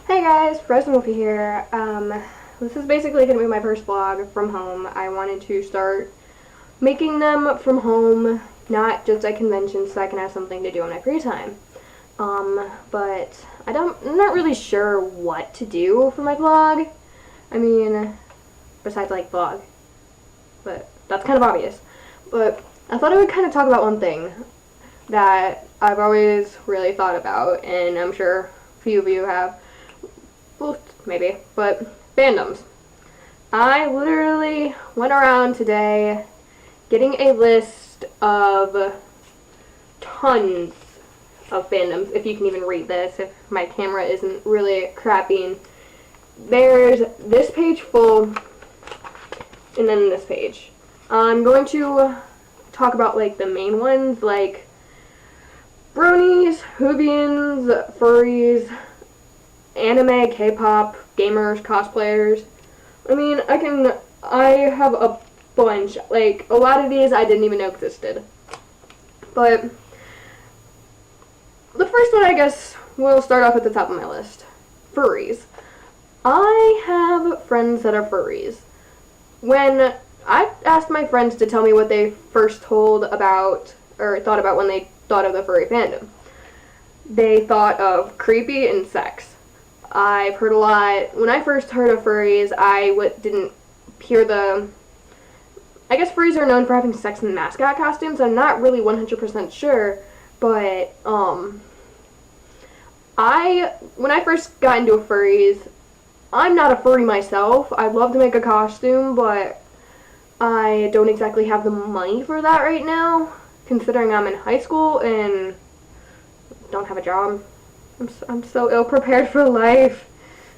Hey guys, Frozen Wolfie here. This is basically going to be my first vlog from home. I wanted to start making them from home, not just at conventions, so I can have something to do on my free time. But I'm not really sure what to do for my vlog. I mean, besides like vlog, but that's kind of obvious. But I thought I would kind of talk about one thing that I've always really thought about, and I'm sure a few of you have. Well, maybe, but fandoms. I literally went around today getting a list of tons of fandoms, if you can even read this, if my camera isn't really crapping. There's this page full, and then this page. I'm going to talk about like the main ones, like bronies, Hoovians, furries, anime, K-pop, gamers, cosplayers. I mean, I have a bunch. Like, a lot of these I didn't even know existed. But the first one, I guess, we'll start off at the top of my list. Furries. I have friends that are furries. When I asked my friends to tell me what they first told about, or thought about when they thought of the furry fandom, they thought of creepy and sex. I've heard a lot. When I first heard of furries, I didn't hear I guess furries are known for having sex in mascot costumes. I'm not really 100% sure, but when I first got into furries, I'm not a furry myself. I'd love to make a costume, but I don't exactly have the money for that right now, considering I'm in high school and don't have a job. I'm so ill prepared for life.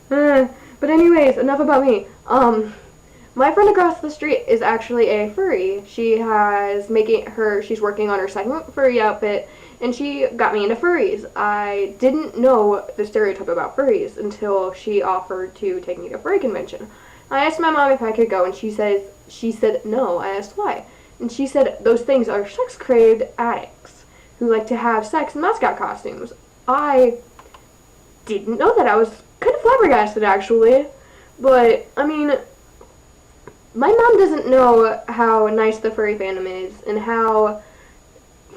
But anyways, enough about me. My friend across the street is actually a furry. She's working on her second furry outfit, and she got me into furries. I didn't know the stereotype about furries until she offered to take me to a furry convention. I asked my mom if I could go, and she said no. I asked why, and she said those things are sex-craved addicts who like to have sex in mascot costumes. I didn't know that. I was kind of flabbergasted, actually. But, I mean, my mom doesn't know how nice the furry fandom is and how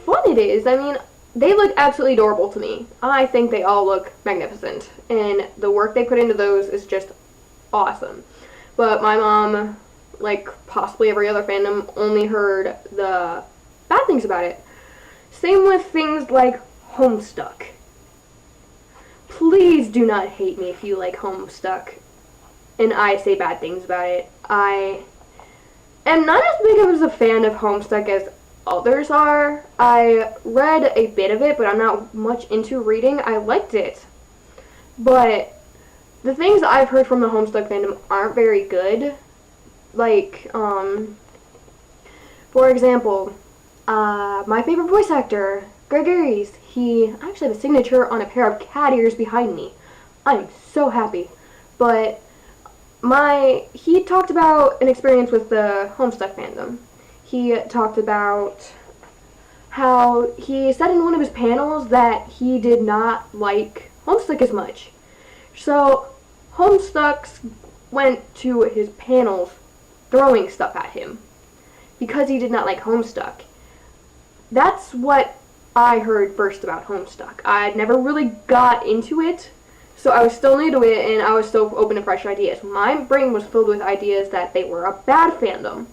fun it is. I mean, they look absolutely adorable to me. I think they all look magnificent, and the work they put into those is just awesome. But my mom, like possibly every other fandom, only heard the bad things about it. Same with things like Homestuck. Please do not hate me if you like Homestuck and I say bad things about it. I am not as big of a fan of Homestuck as others are. I read a bit of it, but I'm not much into reading. I liked it. But the things I've heard from the Homestuck fandom aren't very good. Like, for example, my favorite voice actor, Gregory's, I actually have a signature on a pair of cat ears behind me. I'm so happy. But he talked about an experience with the Homestuck fandom. He talked about how he said in one of his panels that he did not like Homestuck as much. So Homestucks went to his panels throwing stuff at him because he did not like Homestuck. That's what I heard first about Homestuck. I'd never really got into it, so I was still new to it, and I was still open to fresh ideas. My brain was filled with ideas that they were a bad fandom,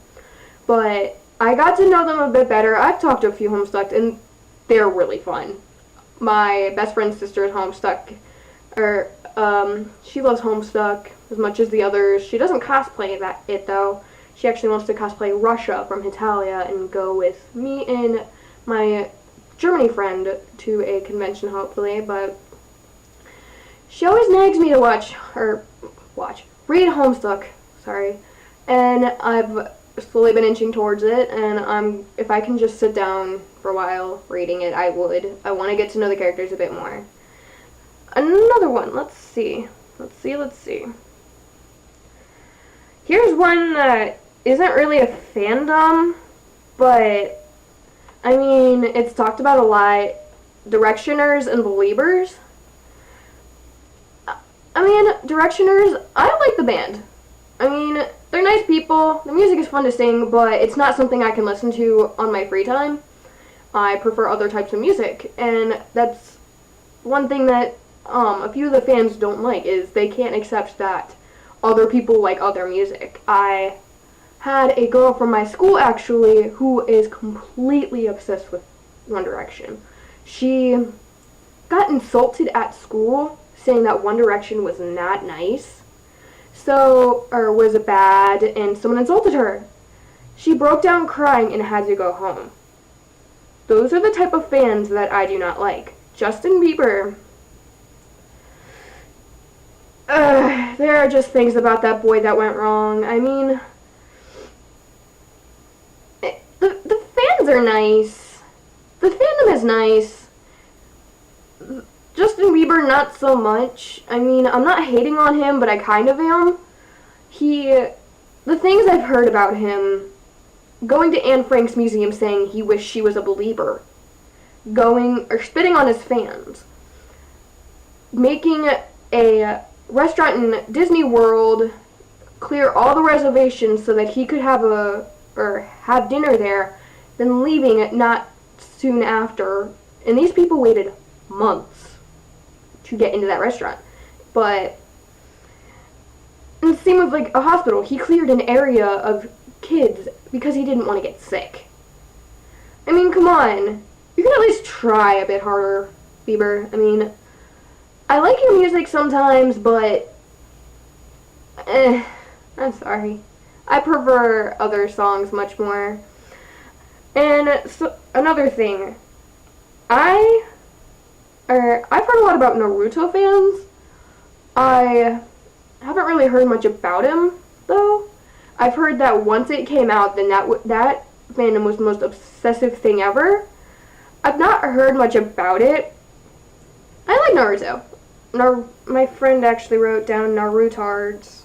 but I got to know them a bit better. I've talked to a few Homestucks, and they're really fun. My best friend's sister is Homestuck, she loves Homestuck as much as the others. She doesn't cosplay it though. She actually wants to cosplay Russia from Italia and go with me and my Germany friend to a convention, hopefully, but she always nags me to read Homestuck, and I've slowly been inching towards it, and if I can just sit down for a while reading it, I would. I want to get to know the characters a bit more. Another one, let's see. Here's one that isn't really a fandom, but I mean, it's talked about a lot. Directioners and Beliebers. I mean, Directioners, I like the band. I mean, they're nice people, the music is fun to sing, but it's not something I can listen to on my free time. I prefer other types of music, and that's one thing that a few of the fans don't like, is they can't accept that other people like other music. I had a girl from my school, actually, who is completely obsessed with One Direction. She got insulted at school, saying that One Direction was not nice, or was bad, and someone insulted her. She broke down crying and had to go home. Those are the type of fans that I do not like. Justin Bieber, there are just things about that boy that went wrong. I mean, the fans are nice. The fandom is nice. Justin Bieber, not so much. I mean, I'm not hating on him, but I kind of am. The things I've heard about him, going to Anne Frank's museum saying he wished she was a believer, spitting on his fans, making a restaurant in Disney World clear all the reservations so that he could have dinner there, then leaving it not soon after. And these people waited months to get into that restaurant. And the same with like a hospital. He cleared an area of kids because he didn't want to get sick. I mean, come on. You can at least try a bit harder, Bieber. I mean, I like your music sometimes, but I'm sorry. I prefer other songs much more. And so, another thing, I've heard a lot about Naruto fans. I haven't really heard much about him, though. I've heard that once it came out, then that fandom was the most obsessive thing ever. I've not heard much about it. I like Naruto. My friend actually wrote down Narutards.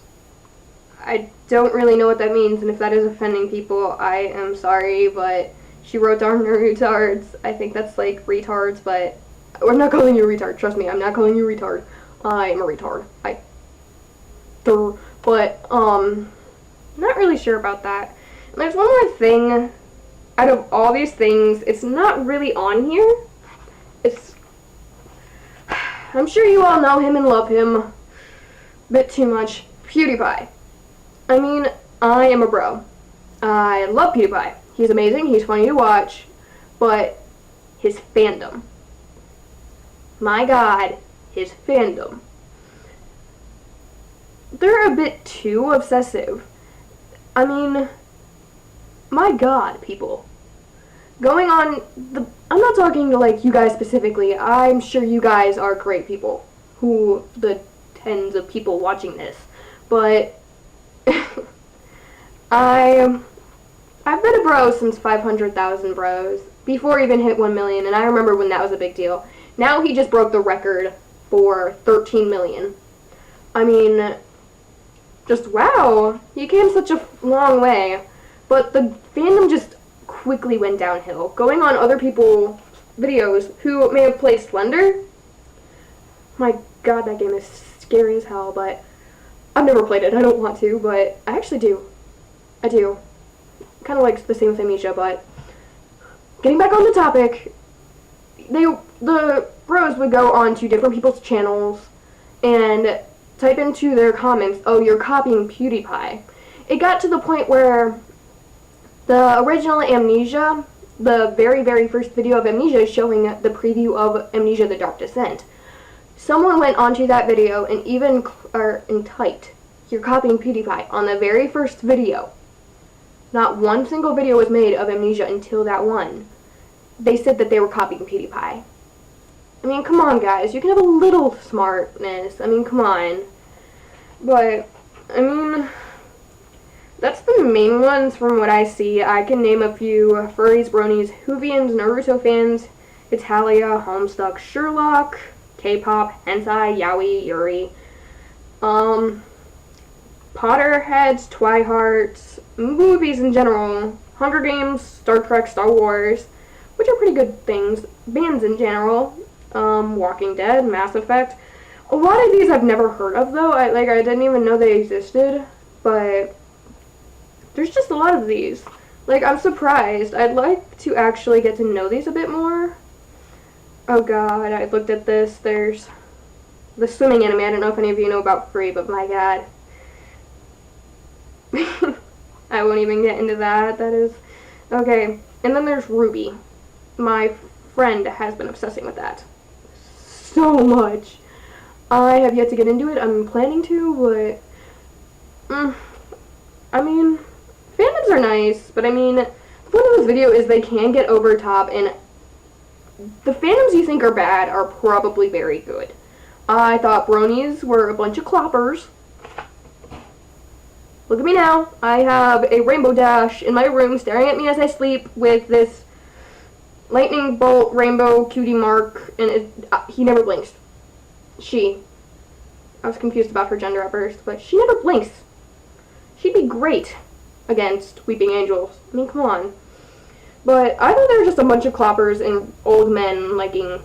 I don't really know what that means, and if that is offending people, I am sorry, but she wrote down Narutards. I think that's like retards, but I'm not calling you a retard. Trust me, I'm not calling you a retard. I am a retard. But, not really sure about that. And there's one more thing. Out of all these things, it's not really on here. I'm sure you all know him and love him a bit too much. PewDiePie. I mean, I am a bro. I love PewDiePie. He's amazing, he's funny to watch, but his fandom. My God, his fandom. They're a bit too obsessive. I mean, my God, people. I'm not talking to like you guys specifically. I'm sure you guys are great people, the tens of people watching this. But I've been a bro since 500,000 bros, before he even hit 1 million, and I remember when that was a big deal. Now he just broke the record for 13 million. I mean, just wow, he came such a long way. But the fandom just quickly went downhill. Going on other people's videos who may have played Slender. My God, that game is scary as hell, but I've never played it. I don't want to, but I actually do. I do. Kind of like the same with Amnesia, but getting back on the topic, the bros would go on to different people's channels and type into their comments, "Oh, you're copying PewDiePie." It got to the point where the original Amnesia, the very, very first video of Amnesia is showing the preview of Amnesia: The Dark Descent. Someone went onto that video and typed, "You're copying PewDiePie" on the very first video. Not one single video was made of Amnesia until that one. They said that they were copying PewDiePie. I mean, come on, guys. You can have a little smartness. I mean, come on. But, I mean, that's the main ones from what I see. I can name a few: furries, bronies, Whovians, Naruto fans, Italia, Homestuck, Sherlock, K-pop, hentai, yaoi, yuri, Potterheads, Twiharts, movies in general, Hunger Games, Star Trek, Star Wars, which are pretty good things, bands in general, Walking Dead, Mass Effect, A lot of these I've never heard of, though. I didn't even know they existed, but there's just a lot of these. Like, I'm surprised. I'd like to actually get to know these a bit more. Oh god, I looked at this. There's the swimming anime. I don't know if any of you know about Free, but my god. I won't even get into that. That is... Okay, and then there's Ruby. My friend has been obsessing with that so much. I have yet to get into it. I'm planning to, but... I mean, fandoms are nice, but I mean, the point of this video is they can get over top, and the fandoms you think are bad are probably very good. I thought bronies were a bunch of cloppers. Look at me now. I have a rainbow dash in my room staring at me as I sleep with this lightning bolt rainbow cutie mark, and he never blinks. I was confused about her gender at first, but she never blinks. She'd be great against Weeping Angels. I mean, come on. But I thought they were just a bunch of cloppers and old men liking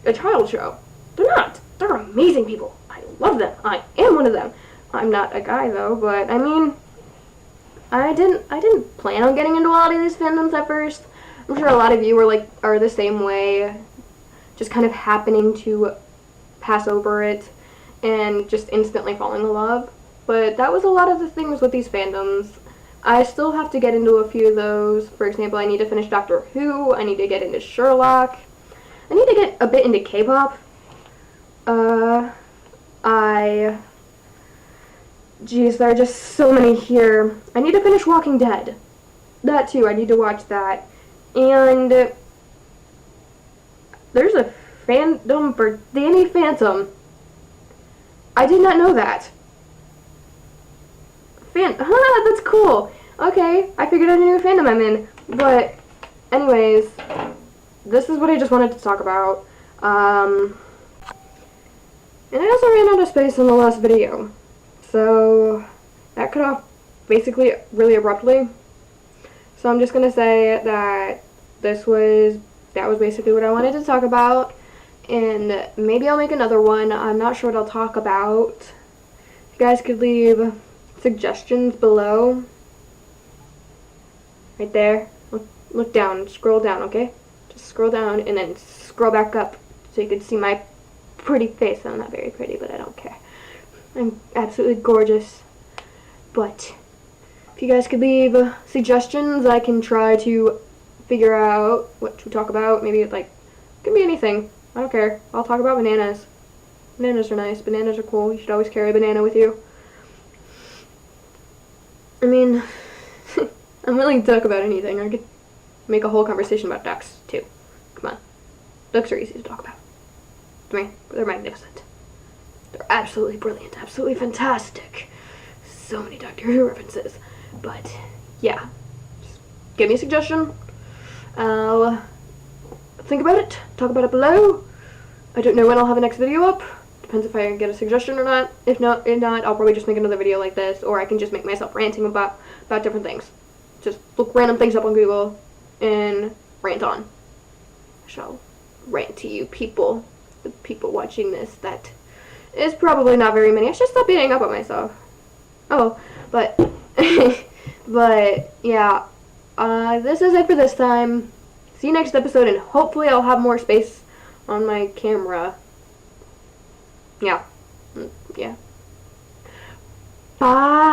a child show. They're not. They're amazing people. I love them. I am one of them. I'm not a guy though, but I mean, I didn't plan on getting into a lot of these fandoms at first. I'm sure a lot of you are the same way, just kind of happening to pass over it and just instantly falling in love. But that was a lot of the things with these fandoms. I still have to get into a few of those. For example, I need to finish Doctor Who. I need to get into Sherlock. I need to get a bit into K-pop. Geez, there are just so many here. I need to finish Walking Dead. That too, I need to watch that. And there's a fandom for Danny Phantom. I did not know that. That's cool. Okay, I figured out a new fandom I'm in. But, anyways, this is what I just wanted to talk about. And I also ran out of space in the last video. So, that cut off basically really abruptly. So I'm just gonna say that that was basically what I wanted to talk about. And maybe I'll make another one. I'm not sure what I'll talk about. You guys could leave suggestions below. Right there. Look down. Scroll down, okay? Just scroll down and then scroll back up so you can see my pretty face. I'm not very pretty, but I don't care. I'm absolutely gorgeous. But if you guys could leave suggestions, I can try to figure out what to talk about. Maybe it could be anything. I don't care. I'll talk about bananas. Bananas are nice. Bananas are cool. You should always carry a banana with you. I mean, I'm willing to talk about anything. I could make a whole conversation about ducks, too. Come on. Ducks are easy to talk about. To me, they're magnificent. They're absolutely brilliant. Absolutely fantastic. So many Doctor Who references. But, yeah. Just give me a suggestion. I'll think about it. Talk about it below. I don't know when I'll have a next video up. Depends if I get a suggestion or not. If not, I'll probably just make another video like this, or I can just make myself ranting about different things. Just look random things up on Google and rant on. I shall rant to you people, the people watching this. That is probably not very many. I should stop beating up on myself. Oh, but but yeah, this is it for this time. See you next episode, and hopefully I'll have more space on my camera. Yeah. Bye.